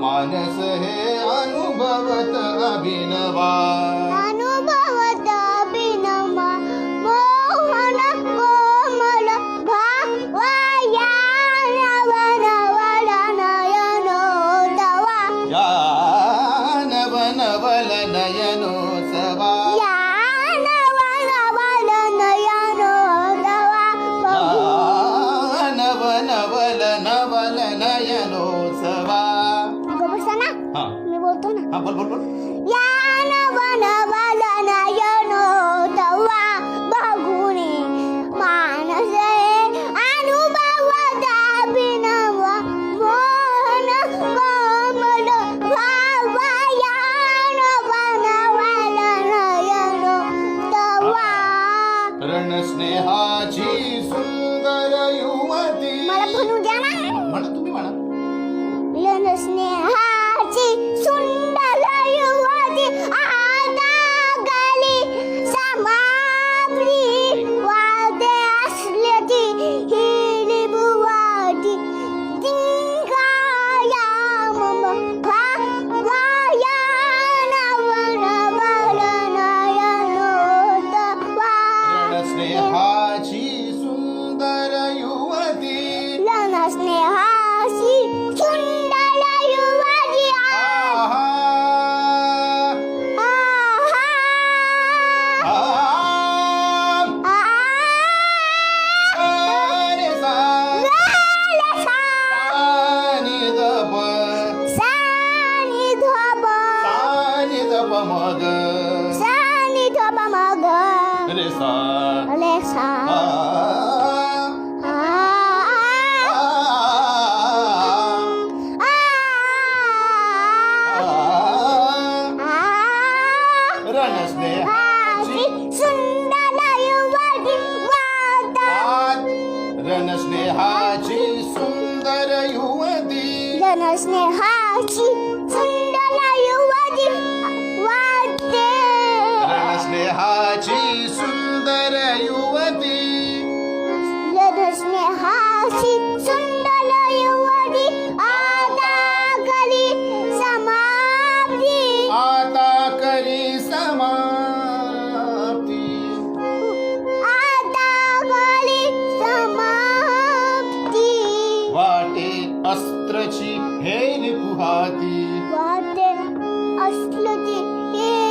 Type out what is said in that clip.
मानस हे अनुभवत अभिनवा अनुभवत अभिनवा मोहन कोमल भावया नवनवल नयनो तवा या नवनवल नयनोत्सवा या नवनवल नयनो तवा या नवनवल नवल नयनोत्सवा बसा ना हा मी बोलतो ना हा बोल बोल बोल या नवनवल नयनो तवा बघुनी मानसे अनुभवत अभिनव मोहन कोमल भावया नवनवल नयनो तवा रणस्नेहाची सुंदर युवती मला म्हणू द्या ना म्हणा तुम्ही म्हणा स्नेहाची सुंदर युवती आता गली समाप्ती वादे असल्याची हिरी बुवाटी तिंगाया मम भावया नवनवल नयनो तवा रणस्नेहाची सुंदर युवती स्नेहाची सुंदर युवती आहा आहा रे सा सानी दप मग रे सा आ रणस्नेहाची रणस्नेहाची सुंदर युवती स्नेहाची सुंदर युवती वाटते रणस्नेहाची सुंदर युवती स्नेहाची सुंदर युवती आता कली समाप्ती आता करी समाप्ती आता कली समाप्ती वाटे अस्त्रची हेर पुहाती वाटे असलं की हे